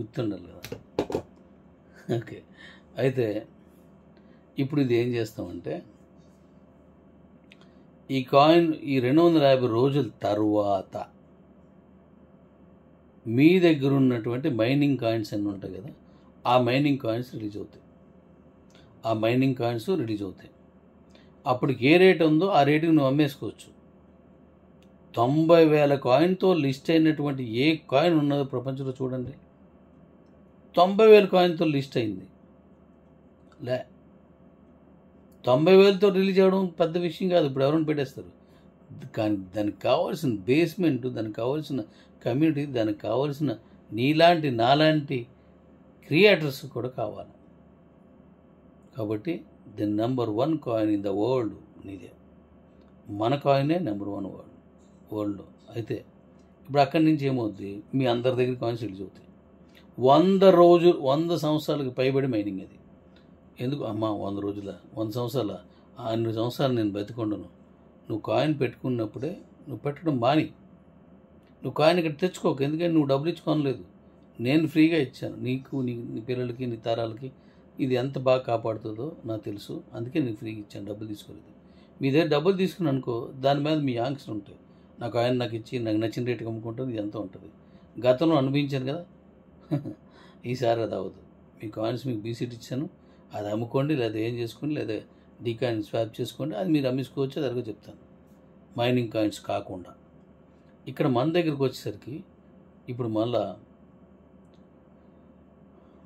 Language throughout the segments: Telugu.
గుర్తుండాలి కదా. ఓకే, అయితే ఇప్పుడు ఇది ఏం చేస్తామంటే ఈ కాయిన్ ఈ 250 రోజుల తర్వాత మీ దగ్గర ఉన్నటువంటి మైనింగ్ కాయిన్స్ అన్నీ ఉంటాయి కదా, ఆ మైనింగ్ కాయిన్స్ రిలీజ్ అవుతాయి. ఆ మైనింగ్ కాయిన్స్ రిలీజ్ అవుతాయి. అప్పటికి ఏ రేట్ ఉందో ఆ రేటుకి నువ్వు అమ్మేసుకోవచ్చు. 90,000 కాయిన్తో లిస్ట్ అయినటువంటి ఏ కాయిన్ ఉన్నదో ప్రపంచంలో చూడండి. 90,000 కాయిన్తో లిస్ట్ అయింది. 90,000తో రిలీజ్ అవ్వడం పెద్ద విషయం కాదు, ఇప్పుడు ఎవరైనా పెట్టేస్తారు. కానీ దానికి కావాల్సిన బేస్మెంట్, దానికి కావాల్సిన కమ్యూనిటీ, దానికి కావాల్సిన నీలాంటి నాలాంటి క్రియేటర్స్ కూడా కావాలి. కాబట్టి the number 1 coin in the world నీదే. మన కాయినే నెంబర్ 1 వరల్డ్లో. అయితే ఇప్పుడు అక్కడి నుంచి ఏమవుద్ది, మీ అందరి దగ్గర కాయిన్స్ రిలీజ్ అవుతాయి. 100 సంవత్సరాలకు పైబడి మైనింగ్ అది. ఎందుకు అమ్మా 100 రోజుల 100 సంవత్సరాల 100 సంవత్సరాలు నేను బతికొండను. నువ్వు కాయిన్ పెట్టుకున్నప్పుడే నువ్వు పెట్టడం మాని. నువ్వు కాయిన్ ఇక్కడ తెచ్చుకోకు, ఎందుకంటే నువ్వు డబ్బులు ఇచ్చుకోనలేదు. నేను ఫ్రీగా ఇచ్చాను నీకు, నీ పిల్లలకి, నీ తరాలకి. ఇది ఎంత బాగా కాపాడుతుందో నాకు తెలుసు, అందుకే నేను ఫ్రీగా ఇచ్చాను, డబ్బులు తీసుకోలేదు. మీ దగ్గర డబ్బులు తీసుకుని అనుకో, దాని మీద మీ యాంక్స్ ఉంటాయి. నాకు ఆయన నాకు ఇచ్చి నాకు నచ్చిన రేటుకి అమ్ముకుంటుంది, ఇది ఎంత ఉంటుంది. గతంలో అనుభవించాను కదా. ఈసారి అది అవ్వదు. మీ కాయిన్స్ మీకు బీసీట్ ఇచ్చాను, అది అమ్ముకోండి, లేదా ఏం చేసుకోండి, లేదా డీ కాయిన్ స్వాప్ చేసుకోండి, అది మీరు అమ్మేసుకోవచ్చు. అది అదిగా చెప్తాను, మైనింగ్ కాయిన్స్ కాకుండా. ఇక్కడ మన దగ్గరికి వచ్చేసరికి ఇప్పుడు మళ్ళా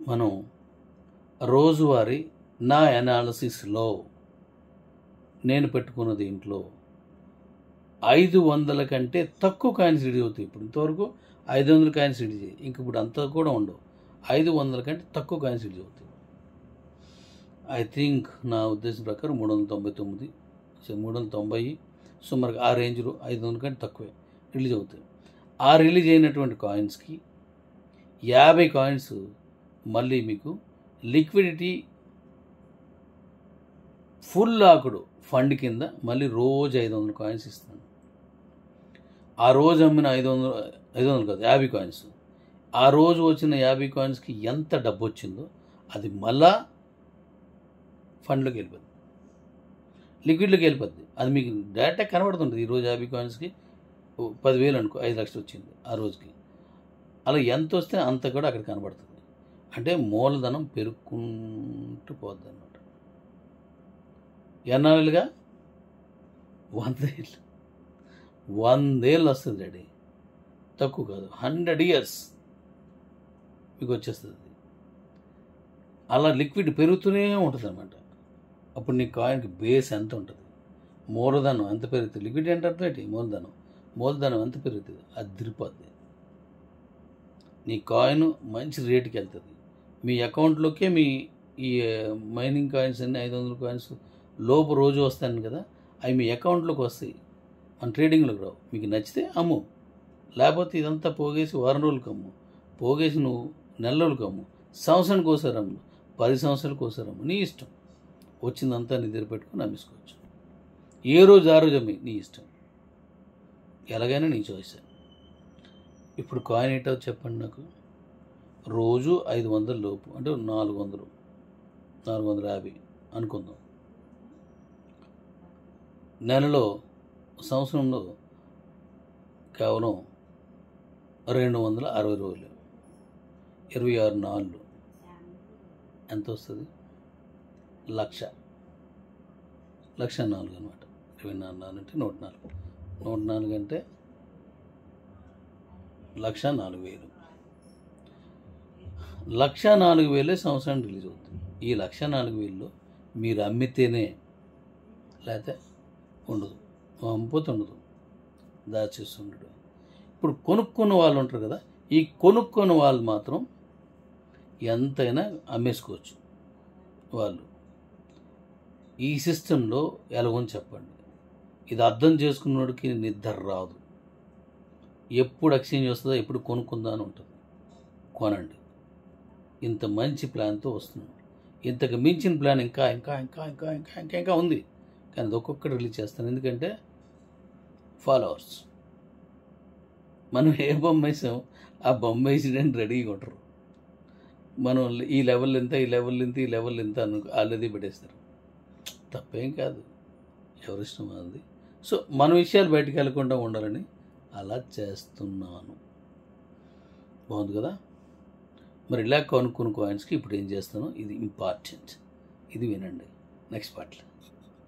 మనం రోజువారీ నా అనాలిసిస్లో నేను పెట్టుకున్న దీంట్లో 500 కంటే తక్కువ కాయిన్స్ రిలీజ్ అవుతాయి. ఇప్పుడు ఇంతవరకు 500 కాయిన్స్ రిలీజ్ అయ్యాయి, ఇంక ఇప్పుడు అంతా కూడా ఉండవు. 500 కంటే తక్కువ కాయిన్స్ రిలీజ్ అవుతాయి. ఐ థింక్ నా ఉద్దేశం ప్రకారం 399, 390 సుమారుగా ఆ రేంజ్లో 500 కంటే తక్కువే రిలీజ్ అవుతాయి. ఆ రిలీజ్ అయినటువంటి కాయిన్స్కి 50 కాయిన్స్ మళ్ళీ మీకు లిక్విడిటీ ఫుల్ లాకుడు ఫండ్ కింద మళ్ళీ రోజు 500 కాయిన్స్ ఇస్తాను. ఆ రోజు అమ్మిన 500 కాదు 50 కాయిన్స్, ఆ రోజు వచ్చిన 50 కాయిన్స్కి ఎంత డబ్బు వచ్చిందో అది మళ్ళా ఫండ్లోకి వెళ్ళిపోద్ది, లిక్విడ్లోకి వెళ్ళిపోద్ది. అది మీకు డైరెక్ట్గా కనబడుతుంది. ఈరోజు 50 కాయిన్స్కి 10,000 అనుకో, 5 లక్షలు వచ్చింది ఆ రోజుకి. అలా ఎంత వస్తే అంత కూడా అక్కడ కనబడుతుంది. అంటే మూలధనం పెరుక్కుంటూ పోద్ది అనమాట. ఎన్నాళ్ళుగా 100 ఏళ్ళు, 100 ఏళ్ళు వస్తుంది డాడీ, తక్కువ కాదు. 100 years మీకు వచ్చేస్తుంది. అలా లిక్విడ్ పెరుగుతూనే ఉంటుంది అనమాట. అప్పుడు నీ కాయిన్కి బేస్ ఎంత ఉంటుంది, మూలధనం ఎంత పెరుగుతుంది. లిక్విడ్ అంటే అర్థం ఏంటి, మూలధనం ఎంత పెరుగుతుంది, అది తిరిగిపోద్ది. నీ కాయిన్ మంచి రేటుకి వెళ్తుంది. మీ అకౌంట్లోకే మీ ఈ మైనింగ్ కాయిన్స్ అన్ని 500 కాయిన్స్ లోపు రోజు వస్తాను కదా, అవి మీ అకౌంట్లోకి వస్తాయి, మన ట్రేడింగ్లోకి రావు. మీకు నచ్చితే అమ్ము, లేకపోతే ఇదంతా పోగేసి వారం రోజులకు అమ్ము, పోగేసి నువ్వు నెల రోజులకు అమ్ము, సంవత్సరానికి ఒకసారి అమ్ము, 10 సంవత్సరాలకు ఒకసారి అమ్ము, నీ ఇష్టం. వచ్చిందంతా నీ దగ్గర పెట్టుకుని అమ్మేసుకోవచ్చు. ఏ రోజు ఆ రోజు అమ్మి, నీ ఇష్టం, ఎలాగైనా నీ చాయిస్. ఇప్పుడు కాయిన్ ఏంటో చెప్పండి నాకు. రోజు 500 లోపు అంటే 400, 450 అనుకుందాం. నెలలో సంవత్సరంలో కేవలం 260 రోజులు, 26 నాళ్ళు ఎంత వస్తుంది, 1,04,000 అనమాట. 24 నాలుగు అంటే 104, 104 అంటే 1,04,000. 1,04,000 సంవత్సరానికి రిలీజ్ అవుతుంది. ఈ 1,04,000లో మీరు అమ్మితేనే, లేకపోతే ఉండదు, అమ్మిపోతే ఉండదు, దాచేస్తుండడు. ఇప్పుడు కొనుక్కున్న వాళ్ళు ఉంటారు కదా, ఈ కొనుక్కున్న వాళ్ళు మాత్రం ఎంతైనా అమ్మేసుకోవచ్చు. వాళ్ళు ఈ సిస్టంలో ఎలాగని చెప్పండి. ఇది అర్థం చేసుకున్నోడికి నిద్ర రాదు. ఎప్పుడు ఎక్స్చేంజ్ వస్తుందో, ఎప్పుడు కొనుక్కుందా అని ఉంటుంది. కొనండి. ఇంత మంచి ప్లాన్తో వస్తున్నాడు. ఇంతకు మించిన ప్లాన్ ఇంకా ఇంకా ఇంకా ఇంకా ఇంకా ఇంకా ఇంకా ఉంది, కానీ అది ఒక్కొక్కటి రిలీజ్ చేస్తాను. ఎందుకంటే ఫాలోవర్స్, మనం ఏ బొమ్మ వేసాం ఆ బొమ్మ వేసిడని రెడీగా ఉంటారు. మనం ఈ లెవెల్ ఎంత, ఈ లెవెల్ ఎంత, ఈ లెవెల్ ఎంత ఆల్రెడీ పెట్టేస్తారు. తప్పేం కాదు, ఎవరిష్టం అది. సో మన విషయాలు బయటకు వెళ్ళకుండా ఉండాలని అలా చేస్తున్నాను. బాగుంది కదా. మరి ఇలా కొనుక్కున్న కాయిన్స్కి ఇప్పుడు ఏం చేస్తానో ఇది ఇంపార్టెంట్, ఇది వినండి నెక్స్ట్ పార్ట్లో.